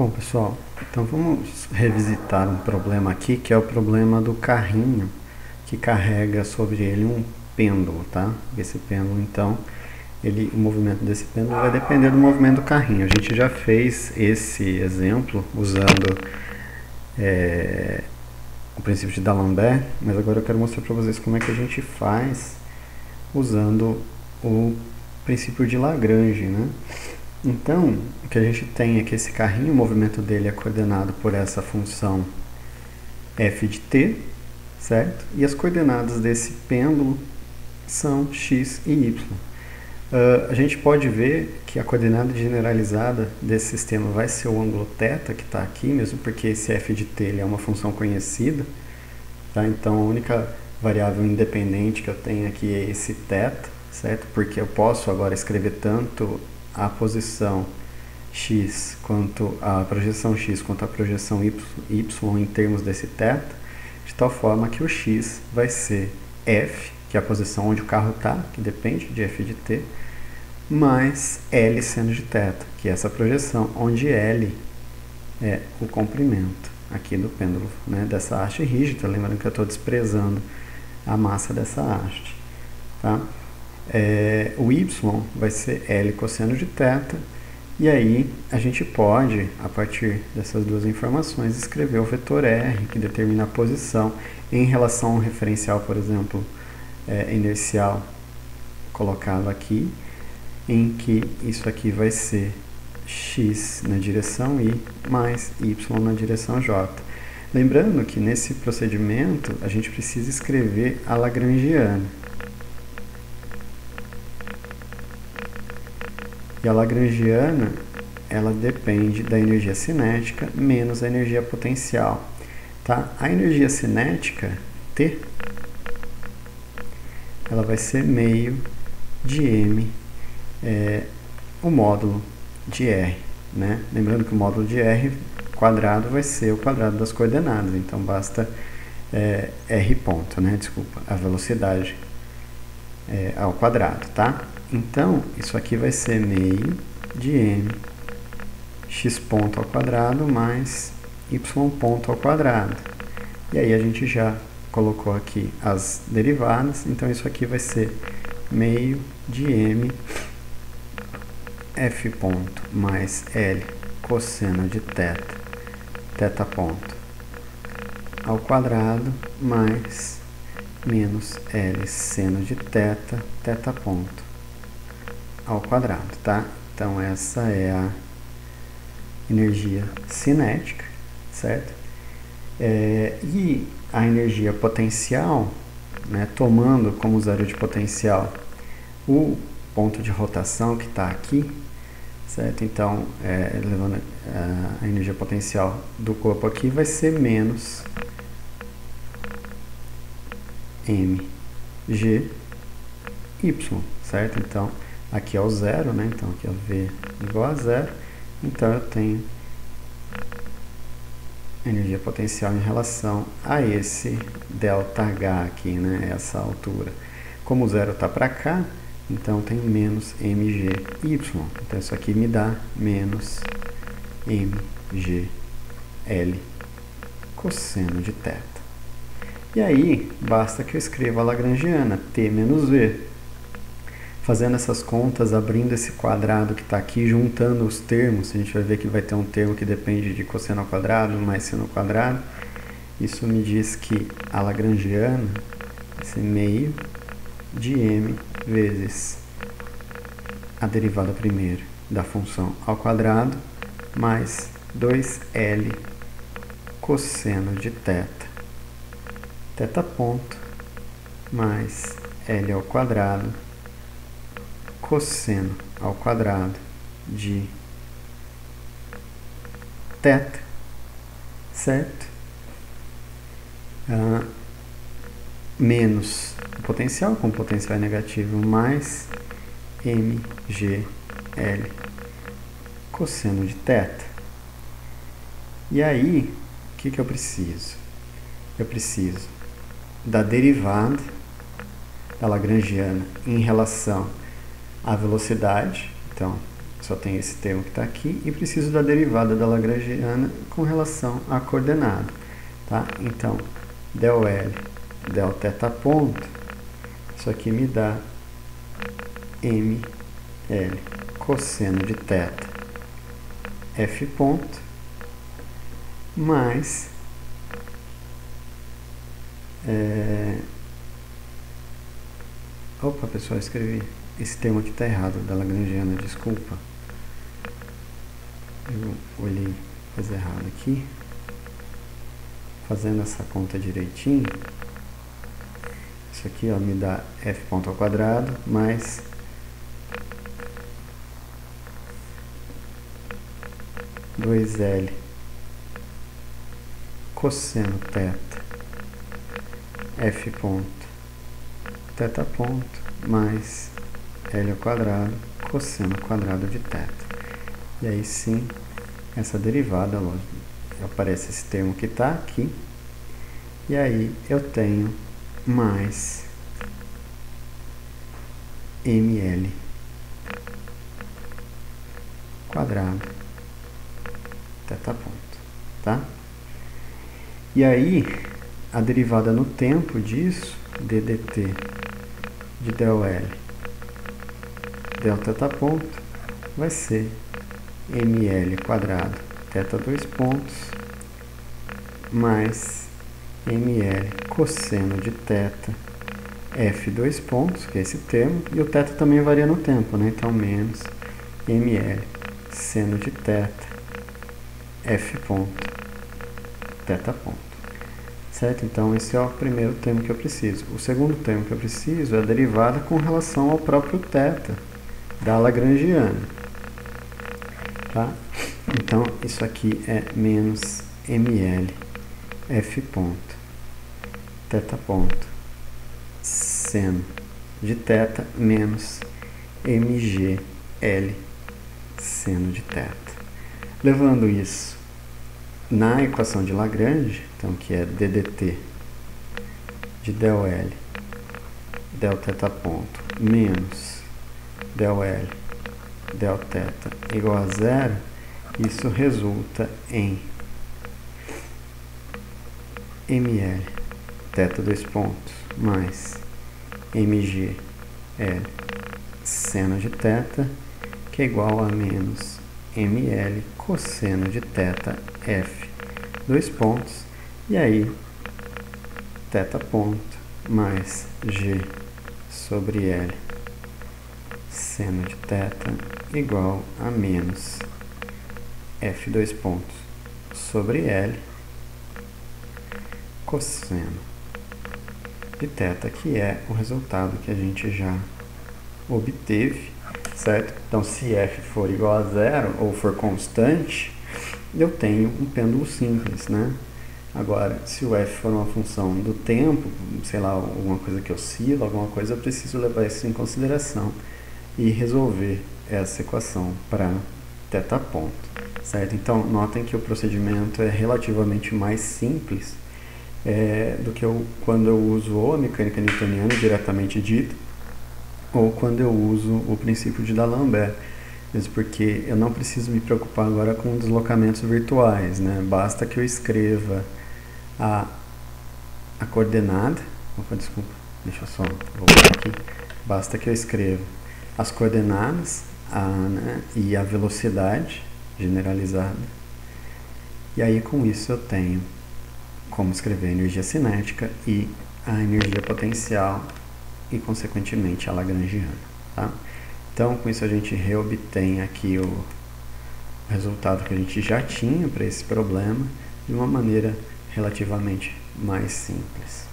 Bom, pessoal, então vamos revisitar um problema aqui, que é o problema do carrinho que carrega sobre ele um pêndulo, tá? Esse pêndulo, então, o movimento desse pêndulo vai depender do movimento do carrinho. A gente já fez esse exemplo usando o princípio de D'Alembert, mas agora eu quero mostrar para vocês como é que a gente faz usando o princípio de Lagrange, né? Então, o que a gente tem é que esse carrinho, o movimento dele é coordenado por essa função f de t, certo? E as coordenadas desse pêndulo são x e y. A gente pode ver que a coordenada generalizada desse sistema vai ser o ângulo θ, que está aqui, mesmo porque esse f de t ele é uma função conhecida. Tá? Então, a única variável independente que eu tenho aqui é esse θ, certo? Porque eu posso agora escrever tanto a posição x quanto a projeção x quanto a projeção y em termos desse θ, de tal forma que o x vai ser f, que é a posição onde o carro está, que depende de f de t, mais L seno de θ, que é essa projeção, onde L é o comprimento aqui do pêndulo, né, dessa haste rígida. Lembrando que eu estou desprezando a massa dessa haste. Tá? O y vai ser L cosseno de θ, e aí a gente pode, a partir dessas duas informações, escrever o vetor R, que determina a posição em relação ao referencial, por exemplo, inercial colocado aqui, em que isso aqui vai ser x na direção y mais y na direção j. Lembrando que nesse procedimento a gente precisa escrever a lagrangiana. E a lagrangiana, ela depende da energia cinética menos a energia potencial. Tá? A energia cinética, T, ela vai ser meio de m, o módulo de R. Né? Lembrando que o módulo de R quadrado vai ser o quadrado das coordenadas, então basta R ponto, né? Desculpa, a velocidade ao quadrado, tá? Então, isso aqui vai ser meio de m x ponto ao quadrado mais y ponto ao quadrado. E aí a gente já colocou aqui as derivadas, então isso aqui vai ser meio de m f ponto mais L cosseno de θ, θ ponto ao quadrado mais menos L seno de θ, θ ponto ao quadrado, tá? Então essa é a energia cinética, certo? E a energia potencial, né, tomando como zero de potencial o ponto de rotação que está aqui, certo? Então, levando a energia potencial do corpo aqui, vai ser menos mg y, certo? Então, aqui é o zero, né? Então, aqui é o V igual a zero. Então, eu tenho energia potencial em relação a esse ΔH aqui, né? Essa altura. Como o zero está para cá, então tem menos mgy. Então, isso aqui me dá menos mgl cosseno de θ. E aí, basta que eu escreva a lagrangiana, t menos v. Fazendo essas contas, abrindo esse quadrado que está aqui, juntando os termos, a gente vai ver que vai ter um termo que depende de cosseno ao quadrado mais seno ao quadrado. Isso me diz que a lagrangiana vai ser meio de m vezes a derivada primeira da função ao quadrado mais 2L cosseno de θ, θ ponto mais L ao quadrado cosseno ao quadrado de θ, certo? Menos o potencial, com o potencial é negativo, mais mgl cosseno de θ. E aí, o que eu preciso? Eu preciso da derivada da lagrangiana em relação à velocidade. Então, só tenho esse termo que está aqui e preciso da derivada da lagrangiana com relação à coordenada. Tá? Então, del L, del θ ponto, isso aqui me dá ml cosseno de θ f ponto mais opa, pessoal, eu escrevi esse termo aqui está errado, da lagrangiana, desculpa. Eu olhei coisa errada aqui. Fazendo essa conta direitinho, isso aqui ó, me dá f ponto ao quadrado mais dois L cosseno θ f ponto θ ponto mais L ao quadrado cosseno quadrado de θ. E aí sim, essa derivada, lógico, aparece esse termo que está aqui, e aí eu tenho mais ml quadrado θ ponto, tá? E aí, a derivada no tempo disso, ddt de del L del θ ponto, vai ser ml quadrado θ dois pontos mais ml cosseno de θ f dois pontos, que é esse termo, e o θ também varia no tempo, né? Então menos ml seno de θ f ponto θ ponto, certo? Então esse é o primeiro termo que eu preciso. O segundo termo que eu preciso é a derivada com relação ao próprio θ da lagrangiana, tá? Então, isso aqui é menos ml f ponto θ ponto seno de θ menos mgl seno de θ. Levando isso na equação de Lagrange, então, que é ddt de del L del θ ponto menos del L del θ igual a zero, isso resulta em ml θ dois pontos mais mgl seno de θ, que é igual a menos ml cosseno de θ f dois pontos, e aí θ ponto mais g sobre L seno de θ igual a menos f dois pontos sobre L cosseno de θ, que é o resultado que a gente já obteve, certo? Então, se f for igual a zero ou for constante, eu tenho um pêndulo simples, né? Agora, se o f for uma função do tempo, sei lá, alguma coisa que oscila, alguma coisa, eu preciso levar isso em consideração e resolver essa equação para θ ponto, certo? Então, notem que o procedimento é relativamente mais simples do que quando eu uso ou a mecânica newtoniana diretamente dita, ou quando eu uso o princípio de D'Alembert, mesmo porque eu não preciso me preocupar agora com deslocamentos virtuais, né? Basta que eu escreva a coordenada, opa, desculpa, deixa eu só voltar aqui, basta que eu escreva as coordenadas né, e a velocidade generalizada, e aí com isso eu tenho como escrever a energia cinética e a energia potencial e consequentemente a lagrangiana, tá? Então com isso a gente reobtém aqui o resultado que a gente já tinha para esse problema de uma maneira relativamente mais simples.